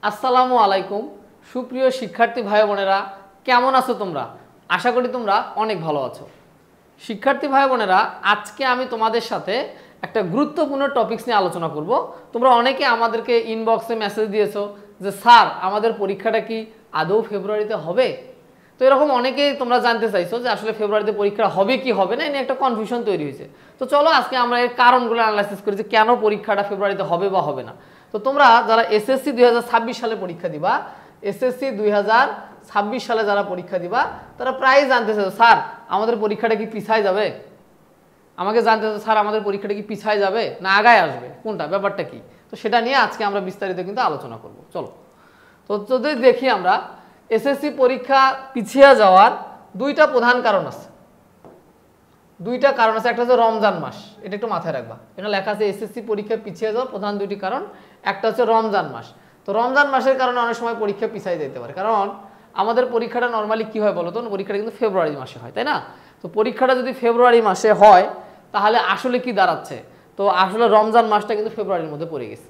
আসসালামু আলাইকুম সুপ্রিয় শিক্ষার্থী ভাই বোনেরা, কেমন আছো তোমরা? আশা করি তোমরা অনেক ভালো আছো। শিক্ষার্থী ভাই বোনেরা, আজকে আমি তোমাদের সাথে একটা গুরুত্বপূর্ণ টপিকস নিয়ে আলোচনা করব। তোমরা অনেকে আমাদেরকে ইনবক্সে মেসেজ দিয়েছো যে স্যার আমাদের পরীক্ষাটা কি আদৌ ফেব্রুয়ারিতে হবে? তো এরকম অনেকেই তোমরা জানতে চাইছো যে আসলে ফেব্রুয়ারিতে পরীক্ষা হবে কি হবে না, এই নিয়ে একটা কনফিউশন তৈরি হয়েছে। তো চলো আজকে আমরা এর কারণগুলো অ্যানালাইসিস করি যে কেন পরীক্ষাটা ফেব্রুয়ারিতে হবে বা হবে না। তো তোমরা যারা এসএসসি 2026 সালে পরীক্ষা দিবা, এসএসসি 2026 সালে যারা পরীক্ষা দিবা তারা প্রায় জানতে চাইছো স্যার আমাদের পরীক্ষাটা কি পিছায় যাবে? আমাকে জানতে চাইছো স্যার আমাদের পরীক্ষাটা কি পিছায় যাবে না আগায় আসবে, কোনটা ব্যাপারটা কি? তো সেটা নিয়ে আজকে আমরা বিস্তারিত কিন্তু আলোচনা করব। চলো তো যদি দেখি আমরা এসএসসি পরীক্ষা পিছিয়ে যাওয়ার দুইটা প্রধান কারণ আছে। দুইটা কারণ আছে, একটা হচ্ছে রমজান মাস, এটা একটু মাথায় রাখবা। এখানে লেখা আছে এসএসসি পরীক্ষা পিছিয়ে যাওয়ার প্রধান দুইটি কারণ। একটা হচ্ছে রমজান মাস। তো রমজান মাসের কারণে অনেক সময় পরীক্ষা পিছিয়ে যেতে পারে, কারণ আমাদের পরীক্ষাটা নর্মালি কি হয় বলো তো? পরীক্ষাটা কিন্তু ফেব্রুয়ারি মাসে হয়, তাই না? তো পরীক্ষাটা যদি ফেব্রুয়ারি মাসে হয় তাহলে আসলে কি দাঁড়াচ্ছে? তো আসলে রমজান মাসটা কিন্তু ফেব্রুয়ারির মধ্যে পড়ে গেছে।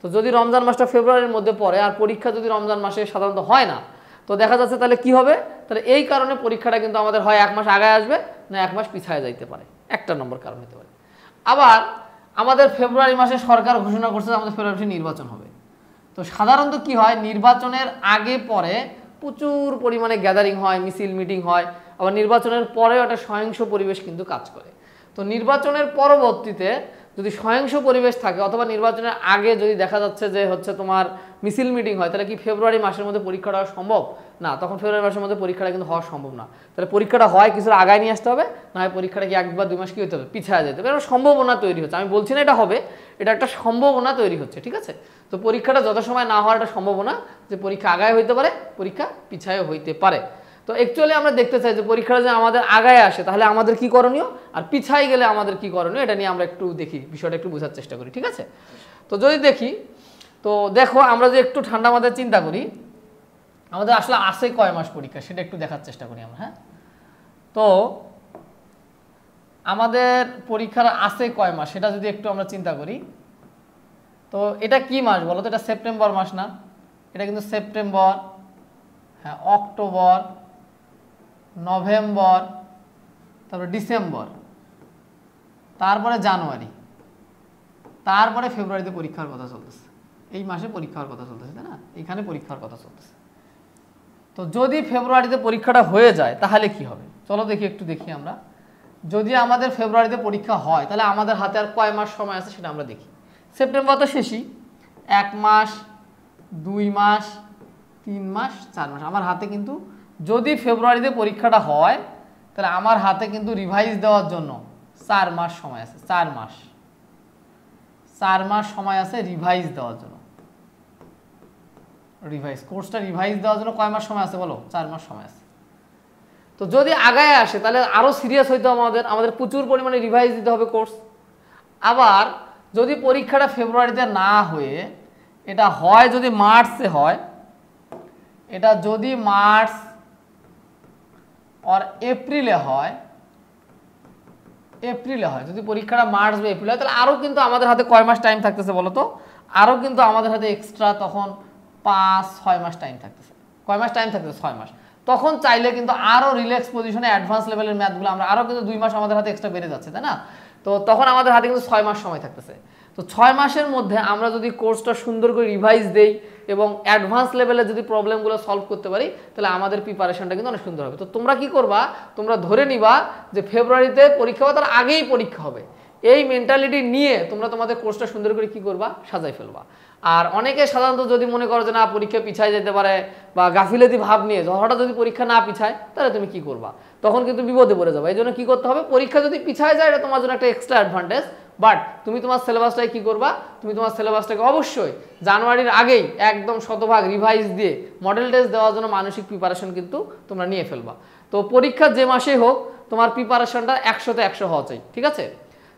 তো যদি রমজান মাসটা ফেব্রুয়ারির মধ্যে পড়ে আর পরীক্ষা যদি রমজান মাসে সাধারণত হয় না, তো দেখা যাচ্ছে তাহলে কি হবে? তাহলে এই কারণে পরীক্ষাটা কিন্তু আমাদের হয় এক মাস আগায় আসবে না এক মাস পিছায় যাইতে পারে, একটা নম্বর কারণ হতে পারে। আবার আমাদের ফেব্রুয়ারি মাসে সরকার ঘোষণা করছে যে আমাদের ফেব্রুয়ারি মাসে নির্বাচন হবে। তো সাধারণত কি হয়, নির্বাচনের আগে পরে প্রচুর পরিমাণে গ্যাদারিং হয়, মিছিল মিটিং হয়, আবার নির্বাচনের পরেও একটা সহিংস পরিবেশ কিন্তু কাজ করে। তো নির্বাচনের পরবর্তীতে যদি সহিংস পরিবেশ থাকে অথবা নির্বাচনের আগে যদি দেখা যাচ্ছে যে হচ্ছে তোমার মিছিল মিটিং হয়, তাহলে কি ফেব্রুয়ারি মাসের মধ্যে পরীক্ষাটা হওয়া সম্ভব? না, তখন ফেব্রুয়ারি মাসের মধ্যে পরীক্ষাটা কিন্তু হওয়া সম্ভব না। তাহলে পরীক্ষাটা হয় কিছুর আগায় নিয়ে আসতে হবে, না হয় পরীক্ষাটা কি 1 বা 2 মাস কি হতে হবে, পিছিয়ে যেতে হবে। এটা সম্ভাবনা তৈরি হচ্ছে, আমি বলছি না এটা হবে, এটা একটা সম্ভাবনা তৈরি হচ্ছে, ঠিক আছে? তো পরীক্ষাটা যত সময় না হওয়ার একটা সম্ভাবনা যে পরীক্ষা আগায় হইতে পারে, পরীক্ষা পিছায় হইতে পারে। তো অ্যাকচুয়ালি আমরা দেখতে চাই যে পরীক্ষাটা যে আমাদের আগায় আসে তাহলে আমাদের কি করণীয়, আর পিছায় গেলে আমাদের কি করণীয়, এটা নিয়ে আমরা একটু দেখি, বিষয়টা একটু বোঝার চেষ্টা করি, ঠিক আছে? তো যদি দেখি, তো দেখো আমরা যে একটু ঠান্ডা মাথায় চিন্তা করি আমাদের আসলে আছে কয় মাস পরীক্ষা সেটা একটু দেখার চেষ্টা করি আমরা। হ্যাঁ, তো আমাদের পরীক্ষার আছে কয় মাস সেটা যদি একটু আমরা চিন্তা করি, তো এটা কি মাস বলো তো? এটা সেপ্টেম্বর মাস না? এটা কিন্তু সেপ্টেম্বর, হ্যাঁ, অক্টোবর, নভেম্বর, তারপরে ডিসেম্বর, তারপরে জানুয়ারি, তারপরে ফেব্রুয়ারিতে পরীক্ষার কথা চলতেছে। এই মাসে পরীক্ষার কথা চলতেছে, তাই না? এখানে পরীক্ষার কথা চলতেছে। তো যদি ফেব্রুয়ারিতে পরীক্ষাটা হয়ে যায় তাহলে কি হবে? চলো দেখি, একটু দেখি আমরা। যদি আমাদের ফেব্রুয়ারিতে পরীক্ষা হয় তাহলে আমাদের হাতে আর কয় মাস সময় আছে সেটা আমরা দেখি। সেপ্টেম্বর তো শেষই, 1 মাস, 2 মাস, 3 মাস, 4 মাস। আমার হাতে কিন্তু যদি ফেব্রুয়ারিতে পরীক্ষাটা হয় তাহলে আমার হাতে কিন্তু রিভাইজ দেওয়ার জন্য 4 মাস সময় আছে। 4 মাস, 4 মাস সময় আছে রিভাইজ দেওয়ার জন্য। রিভাইজ কোর্সটা রিভাইজ দেওয়ার জন্য কয় মাস সময় আছে বলো? 4 মাস সময় আছে। তো যদি আগায় আসে তাহলে আরও সিরিয়াস হইতে হবে, আমাদের প্রচুর পরিমাণে রিভাইজ দিতে হবে কোর্স। আবার যদি পরীক্ষাটা ফেব্রুয়ারিতে না হয়ে এটা হয় যদি মার্চে হয়, এটা যদি মার্চ আর এপ্রিলে হয়, যদি পরীক্ষাটা মার্চ বা এপ্রিল হয় তাহলে আরও কিন্তু আমাদের হাতে কয় মাস টাইম থাকতেছে বলো তো? আরও কিন্তু আমাদের হাতে এক্সট্রা তখন 5-6 মাস টাইম থাকতেছে। কয় মাস টাইম থাকতেছে? 6 মাস। তখন চাইলে কিন্তু আরও রিল্যাক্স পজিশনে অ্যাডভান্স লেভেলের ম্যাথগুলো আমরা আরও কিন্তু 2 মাস আমাদের হাতে এক্সট্রা বেড়ে যাচ্ছে, তাই না? তো তখন আমাদের হাতে কিন্তু 6 মাস সময় থাকতেছে। তো 6 মাসের মধ্যে আমরা যদি কোর্সটা সুন্দর করে রিভাইজ দেই এবং অ্যাডভান্স লেভেলে যদি প্রবলেমগুলো সলভ করতে পারি তাহলে আমাদের প্রিপারেশনটা কিন্তু অনেক সুন্দর হবে। তো তোমরা কি করবা? তোমরা ধরে নিবা যে ফেব্রুয়ারিতে পরীক্ষা হবে, তার আগেই পরীক্ষা হবে। এই মেন্টালিটি নিয়ে তোমরা তোমাদের কোর্সটা সুন্দর করে কি করবা? সাজাই ফেলবা। আর অনেকে সাধারণত যদি মনে করো যে না পরীক্ষা পিছায় যেতে পারে বা গাফিলতি ভাব নিয়ে হঠাৎ যদি পরীক্ষা না পিছায় তাহলে তুমি কি করবা? তখন কিন্তু বিপদে পড়ে যাবে। এই জন্য কি করতে হবে? পরীক্ষা যদি পিছায় যায় এটা তোমার জন্য একটা এক্সট্রা অ্যাডভান্টেজ, বাট তুমি তোমার সিলেবাসটাই কি করবা? তুমি তোমার সিলেবাসটাকে অবশ্যই জানুয়ারির আগেই একদম শতভাগ রিভাইজ দিয়ে মডেল টেস্ট দেওয়ার জন্য মানসিক প্রিপারেশন কিন্তু তোমরা নিয়ে ফেলবা। তো পরীক্ষা যে মাসেই হোক তোমার প্রিপারেশনটা 100তে 100 হওয়া চাই, ঠিক আছে?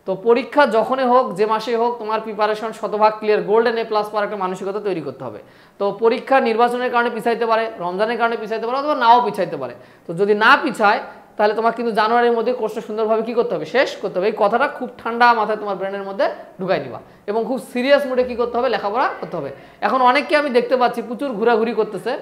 তো পরীক্ষা যখনই হোক যে মাসে হোক তোমার প্রিপারেশন শতভাগ ক্লিয়ার, গোল্ডেন A+ পাওয়ার একটা মানসিকতা তৈরি করতে হবে। তো পরীক্ষা নির্বাচনের কারণে পিছাইতে পারে, রমজানের কারণে পিছাইতে পারে, অথবা নাও পিছাইতে পারে। তো যদি না পিছায় তাহলে তোমার কিন্তু জানুয়ারির মধ্যে কোর্সটা সুন্দরভাবে কি করতে হবে, শেষ করতে হবে। এই কথাটা খুব ঠান্ডা মাথায় তোমার ব্রেনের মধ্যে ঢুকাই দিবা এবং খুব সিরিয়াস মুডে কি করতে হবে, লেখাপড়া করতে হবে। এখন অনেককে আমি দেখতে পাচ্ছি প্রচুর ঘোরাঘুরি করতেছে,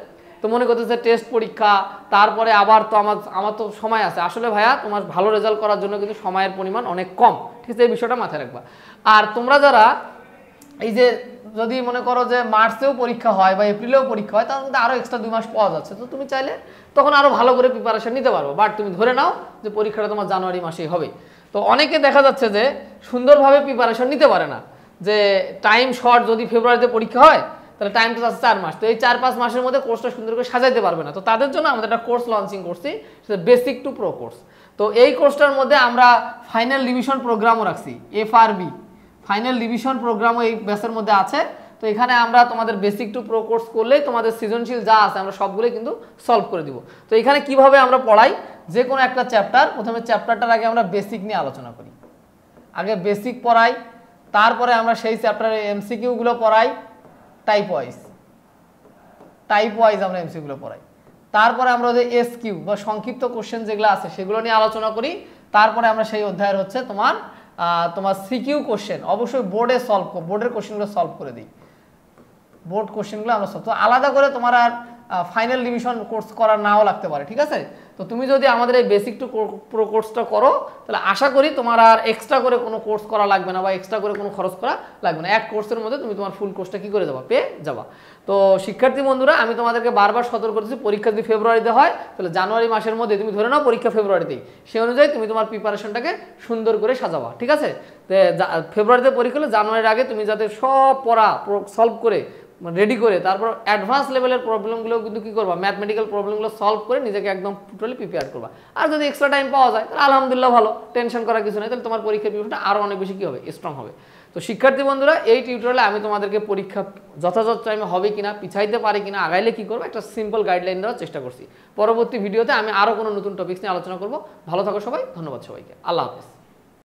তো মনে করতেছে টেস্ট পরীক্ষা, তারপরে আবার তো আমার তো সময় আছে। আসলে ভাইয়া তোমার ভালো রেজাল্ট করার জন্য কিন্তু সময়ের পরিমাণ অনেক কম, ঠিক আছে, এই বিষয়টা মাথায় রাখবা। আর তোমরা যারা এই যে যদি মনে করো যে মার্চেও পরীক্ষা হয় বা এপ্রিলেও পরীক্ষা হয়, তার মধ্যে আরও এক্সট্রা 2 মাস পাওয়া যাচ্ছে, তো তুমি চাইলে তখন আরও ভালো করে প্রিপারেশন নিতে পারবো। বাট তুমি ধরে নাও যে পরীক্ষাটা তোমার জানুয়ারি মাসেই হবে। তো অনেকে দেখা যাচ্ছে যে সুন্দরভাবে প্রিপারেশন নিতে পারে না, যে টাইম শর্ট, যদি ফেব্রুয়ারিতে পরীক্ষা হয় তাহলে টাইম তো আছে 4 মাস, তো এই 4-5 মাসের মধ্যে কোর্সটা সুন্দর করে সাজাইতে পারবে না। তো তাদের জন্য আমাদের একটা কোর্স লঞ্চিং করছি, সেটা বেসিক টু প্রো কোর্স। তো এই কোর্সটার মধ্যে আমরা ফাইনাল রিভিশন প্রোগ্রামও রাখছি, FRB ফাইনাল রিভিশন প্রোগ্রামও এই ব্যাচের মধ্যে আছে। তো এখানে আমরা তোমাদের বেসিক টু প্রো কোর্স করলেই তোমাদের সৃজনশীল যা আছে আমরা সবগুলোই কিন্তু সলভ করে দিব। তো এখানে কিভাবে আমরা পড়াই, যে কোনো একটা চ্যাপ্টার, প্রথমে চ্যাপ্টারটার আগে আমরা বেসিক নিয়ে আলোচনা করি, আগে বেসিক পড়াই, তারপরে আমরা সেই চ্যাপ্টারের MCQ-গুলো পড়াই টাইপ ওয়াইজ আমরা MCQ-গুলো পড়াই, তারপরে আমরা যে SQ বা সংক্ষিপ্ত কোশ্চেন যেগুলো আছে সেগুলো নিয়ে আলোচনা করি, তারপরে আমরা সেই অধ্যায়ের হচ্ছে তোমার CQ কোশ্চেন অবশ্যই বোর্ডের কোশ্চেনগুলো সলভ করে দিই, বোর্ড কোশ্চেনগুলো আমরা সলভ। তো আলাদা করে তোমার আর ফাইনাল রিভিশন কোর্স করা নাও লাগতে পারে, ঠিক আছে। তো তুমি যদি আমাদের এই বেসিক টু প্রো কোর্সটা করো তাহলে আশা করি তোমার আর এক্সট্রা করে কোনো কোর্স করা লাগবে না বা এক্সট্রা করে কোনো খরচ করা লাগবে না। এক কোর্সের মধ্যে তুমি তোমার ফুল কোর্সটা কি করে যাবা, পেয়ে যাবা। তো শিক্ষার্থী বন্ধুরা, আমি তোমাদেরকে বারবার সতর্ক করতেছি, পরীক্ষা যদি ফেব্রুয়ারিতে হয় তাহলে জানুয়ারি মাসের মধ্যে তুমি ধরে নাও পরীক্ষা ফেব্রুয়ারিতেই, সেই অনুযায়ী তুমি তোমার প্রিপারেশনটাকে সুন্দর করে সাজাবা, ঠিক আছে। ফেব্রুয়ারিতে পরীক্ষা হলে জানুয়ারির আগে তুমি যাতে সব পড়া সলভ করে রেডি করে তারপর অ্যাডভান্স লেভেলের প্রবলেমগুলো কিন্তু কী করবা, ম্যাথমেটিক্যাল প্রবলেমগুলো সলভ করে নিজেকে একদম টোটালি প্রিপেয়ার করবা। আর যদি এক্সট্রা টাইম পাওয়া যায় তাহলে আলহামদুলিল্লাহ, ভালো, টেনশন করার কিছু নেই, তাহলে তোমার পরীক্ষার প্রিপারেশনটা আরও অনেক বেশি কী হবে, স্ট্রং হবে। তো শিক্ষার্থী বন্ধুরা, এই টিউটোরিয়ালে আমি তোমাদেরকে পরীক্ষা যথাযথ টাইমে হবে কিনা, পিছাইতে পারে কিনা, আগাইলে কী করবো, একটা সিম্পল গাইডলাইন দেওয়ার চেষ্টা করছি। পরবর্তী ভিডিওতে আমি আরও কোনো নতুন টপিকস নিয়ে আলোচনা করবো। ভালো থাকো সবাই, ধন্যবাদ সবাইকে, আল্লাহ হাফেজ।